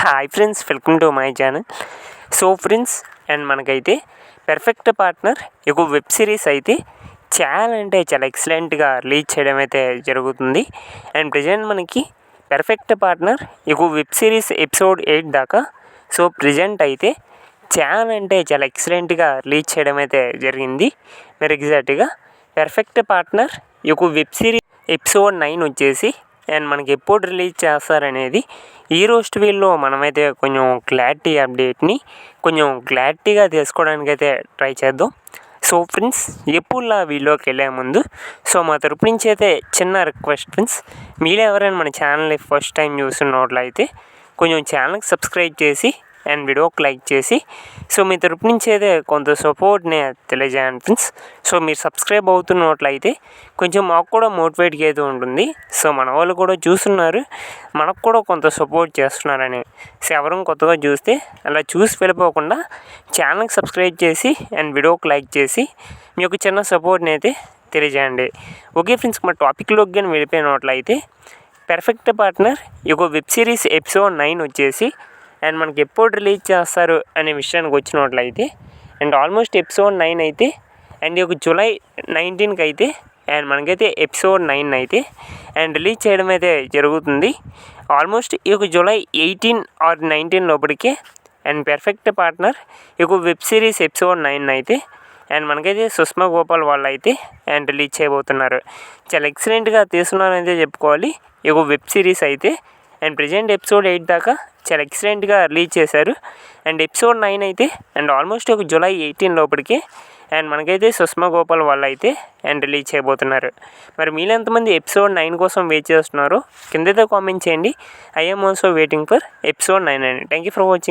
Hi friends, welcome to my channel. So friends, and మనకైతే perfect partner ఒక web series అయితే చాలా అంటే చాలా ఎక్సలెంట్గా రిలీజ్ చేయడం అయితే జరుగుతుంది. అండ్ ప్రజెంట్ మనకి పర్ఫెక్ట్ పార్ట్నర్ ఒక వెబ్ సిరీస్ ఎపిసోడ్ 8 దాకా సో ప్రజెంట్ అయితే చాలా అంటే చాలా ఎక్సలెంట్గా రిలీజ్ చేయడం అయితే జరిగింది. మరి ఎగ్జాక్ట్గా పర్ఫెక్ట్ పార్ట్నర్ ఒక వెబ్ సిరీస్ ఎపిసోడ్ 9 వచ్చేసి అండ్ మనకి ఎప్పుడు రిలీజ్ చేస్తారనేది ఈ రోజు వీల్లో మనమైతే కొంచెం క్లారిటీగా తెలుసుకోవడానికి అయితే ట్రై చేద్దాం. సో ఫ్రెండ్స్, ఎప్పుడులా వీడియోకి వెళ్ళే ముందు సో మా తరపు నుంచి అయితే చిన్న రిక్వెస్ట్ ఫ్రెండ్స్, మీరు ఎవరైనా మన ఛానల్ని ఫస్ట్ టైం చూస్తున్నట్లయితే కొంచెం ఛానల్కి సబ్స్క్రైబ్ చేసి అండ్ వీడియోకి లైక్ చేసి సో మీ తరపు నుంచి అయితే కొంత సపోర్ట్ని తెలియజేయండి ఫ్రెండ్స్. సో మీరు సబ్స్క్రైబ్ అవుతున్నట్లయితే కొంచెం మాకు కూడా మోటివేట్గా అయితే ఉంటుంది. సో మన వాళ్ళు కూడా చూస్తున్నారు, మనకు కూడా కొంత సపోర్ట్ చేస్తున్నారని. సో ఎవరైనా కొత్తగా చూస్తే అలా చూసి వెళ్ళిపోకుండా ఛానల్కి సబ్స్క్రైబ్ చేసి అండ్ వీడియోకి లైక్ చేసి మీ యొక్క చిన్న సపోర్ట్ని అయితే తెలియజేయండి. ఓకే ఫ్రెండ్స్, మా టాపిక్లోకి కానీ వెళ్ళిపోయినట్లయితే పర్ఫెక్ట్ పార్ట్నర్ ఈ వెబ్ సిరీస్ ఎపిసోడ్ 9 వచ్చేసి అండ్ మనకి ఎప్పుడు రిలీజ్ చేస్తారు అనే విషయానికి వచ్చినట్లయితే అండ్ ఆల్మోస్ట్ ఎపిసోడ్ 9 అయితే అండ్ ఈ జూలై 19కి అయితే అండ్ మనకైతే ఎపిసోడ్ 9 అయితే అండ్ రిలీజ్ చేయడం అయితే జరుగుతుంది. ఆల్మోస్ట్ ఈ జూలై 18 ఆర్ 19 లోపలికే అండ్ పర్ఫెక్ట్ పార్ట్నర్ ఈ వెబ్ సిరీస్ ఎపిసోడ్ 9 అయితే అండ్ మనకైతే సుష్మా గోపాల్ వాళ్ళు అయితే అండ్ రిలీజ్ చేయబోతున్నారు. చాలా ఎక్సలెంట్గా తీస్తున్నారని చెప్పుకోవాలి. ఈ వెబ్ సిరీస్ అయితే అండ్ ప్రజెంట్ ఎపిసోడ్ 8 దాకా చాలా ఎక్సలెంట్గా రిలీజ్ చేశారు. అండ్ ఎపిసోడ్ 9 అయితే అండ్ ఆల్మోస్ట్ ఒక జూలై 18 లోపలికి అండ్ మనకైతే సుష్మా గోపాల్ వాళ్ళు అయితే అండ్ రిలీజ్ చేయబోతున్నారు. మరి మీరు ఎంతమంది ఎపిసోడ్ 9 కోసం వెయిట్ చేస్తున్నారో కిందైతే కామెంట్ చేయండి. I'm also waiting for episode 9 అండి. Thank you for watching.